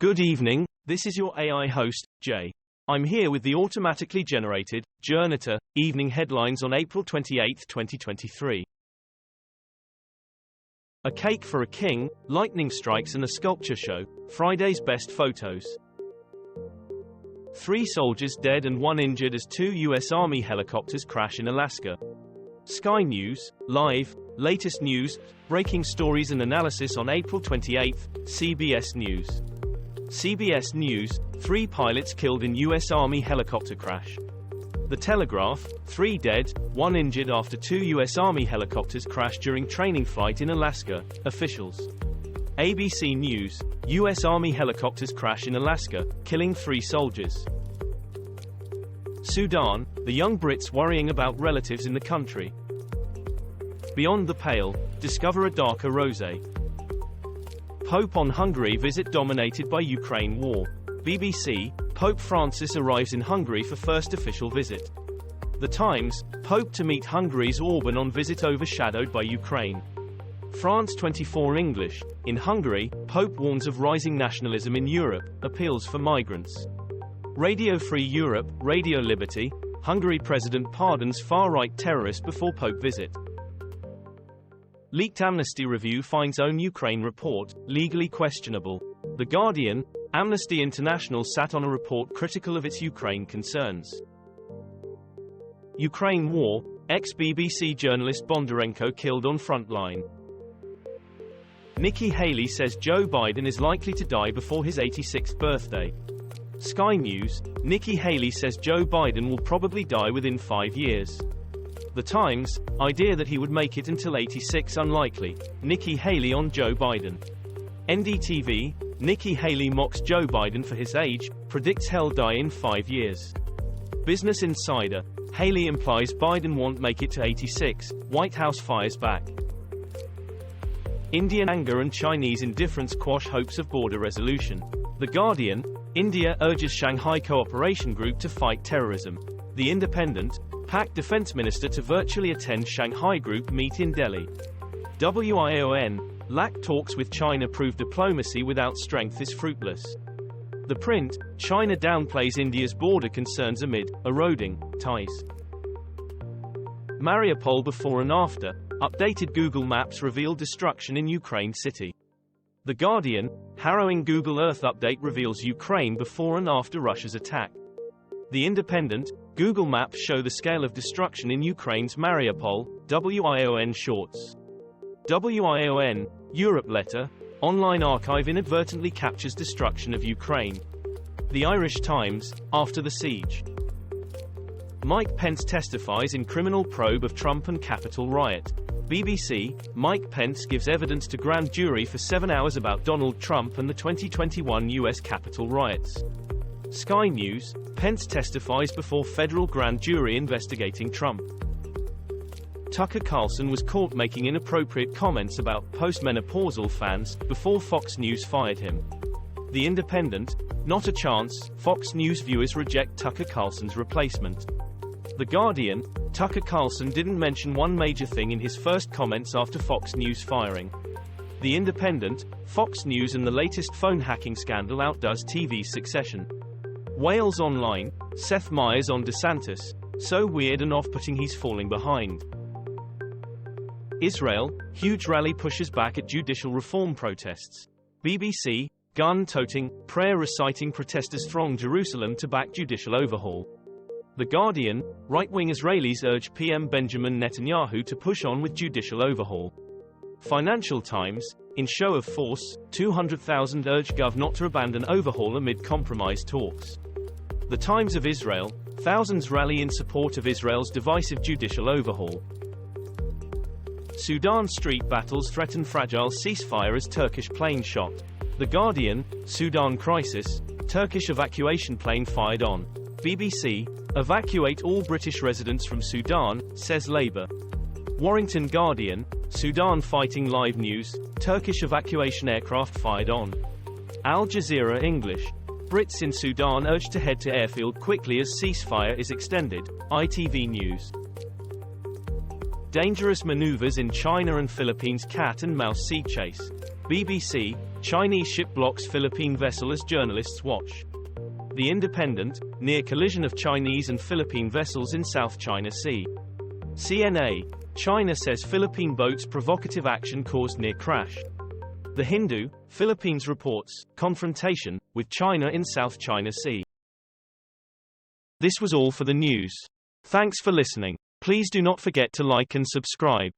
Good evening, this is your AI host, Jay. I'm here with the automatically generated, Journato, evening headlines on April 28, 2023. A cake for a king, lightning strikes and a sculpture show, Friday's best photos. 3 soldiers dead and 1 injured as 2 U.S. Army helicopters crash in Alaska. Sky News, live, latest news, breaking stories and analysis on April 28, CBS News. CBS News, 3 pilots killed in U.S. Army helicopter crash. The Telegraph, 3 dead, 1 injured after 2 U.S. Army helicopters crashed during training flight in Alaska, officials. ABC News, U.S. Army helicopters crash in Alaska, killing 3 soldiers. Sudan, the young Brits worrying about relatives in the country. Beyond the Pale, discover a darker rosé. Pope on Hungary visit dominated by Ukraine war. BBC, Pope Francis arrives in Hungary for first official visit. The Times, Pope to meet Hungary's Orban on visit overshadowed by Ukraine. France 24 English, in Hungary, Pope warns of rising nationalism in Europe, appeals for migrants. Radio Free Europe, Radio Liberty, Hungary President pardons far-right terrorist before Pope visit. Leaked Amnesty Review finds own Ukraine report, legally questionable. The Guardian, Amnesty International sat on a report critical of its Ukraine concerns. Ukraine war, ex-BBC journalist Bondarenko killed on front line. Nikki Haley says Joe Biden is likely to die before his 86th birthday. Sky News, Nikki Haley says Joe Biden will probably die within 5 years. The Times, idea that he would make it until 86 unlikely, Nikki Haley on Joe Biden. NDTV, Nikki Haley mocks Joe Biden for his age, predicts he'll die in 5 years. Business Insider, Haley implies Biden won't make it to 86, White House fires back. Indian anger and Chinese indifference quash hopes of border resolution. The Guardian, India urges Shanghai Cooperation Group to fight terrorism. The Independent, PAC Defense Minister to virtually attend Shanghai Group meet in Delhi. WION, lack talks with China prove diplomacy without strength is fruitless. The Print, China downplays India's border concerns amid eroding ties. Mariupol before and after, updated Google Maps reveal destruction in Ukraine city. The Guardian, harrowing Google Earth update reveals Ukraine before and after Russia's attack. The Independent, Google Maps show the scale of destruction in Ukraine's Mariupol, WION shorts. WION, Europe letter, online archive inadvertently captures destruction of Ukraine. The Irish Times, after the siege. Mike Pence testifies in criminal probe of Trump and Capitol riot. BBC, Mike Pence gives evidence to grand jury for 7 hours about Donald Trump and the 2021 U.S. Capitol riots. Sky News, Pence testifies before federal grand jury investigating Trump. Tucker Carlson was caught making inappropriate comments about postmenopausal fans before Fox News fired him. The Independent, not a chance, Fox News viewers reject Tucker Carlson's replacement. The Guardian, Tucker Carlson didn't mention one major thing in his first comments after Fox News firing. The Independent, Fox News and the latest phone hacking scandal outdoes TV's Succession. Wales Online, Seth Meyers on DeSantis, so weird and off-putting he's falling behind. Israel, huge rally pushes back at judicial reform protests. BBC, gun-toting, prayer-reciting protesters throng Jerusalem to back judicial overhaul. The Guardian, right-wing Israelis urge PM Benjamin Netanyahu to push on with judicial overhaul. Financial Times, in show of force, 200,000 urge Gov not to abandon overhaul amid compromise talks. The Times of Israel, thousands rally in support of Israel's divisive judicial overhaul. Sudan street battles threaten fragile ceasefire as Turkish plane shot. The Guardian, Sudan crisis, Turkish evacuation plane fired on. BBC, evacuate all British residents from Sudan, says Labour. Warrington Guardian, Sudan fighting live news, Turkish evacuation aircraft fired on. Al Jazeera English, Brits in Sudan urged to head to airfield quickly as ceasefire is extended, ITV News. Dangerous maneuvers in China and Philippines. Cat and mouse sea chase. BBC, Chinese ship blocks Philippine vessel as journalists watch. The Independent, near collision of Chinese and Philippine vessels in South China Sea. CNA, China says Philippine boats' provocative action caused near crash. The Hindu, Philippines reports confrontation with China in South China Sea. This was all for the news. Thanks for listening. Please do not forget to like and subscribe.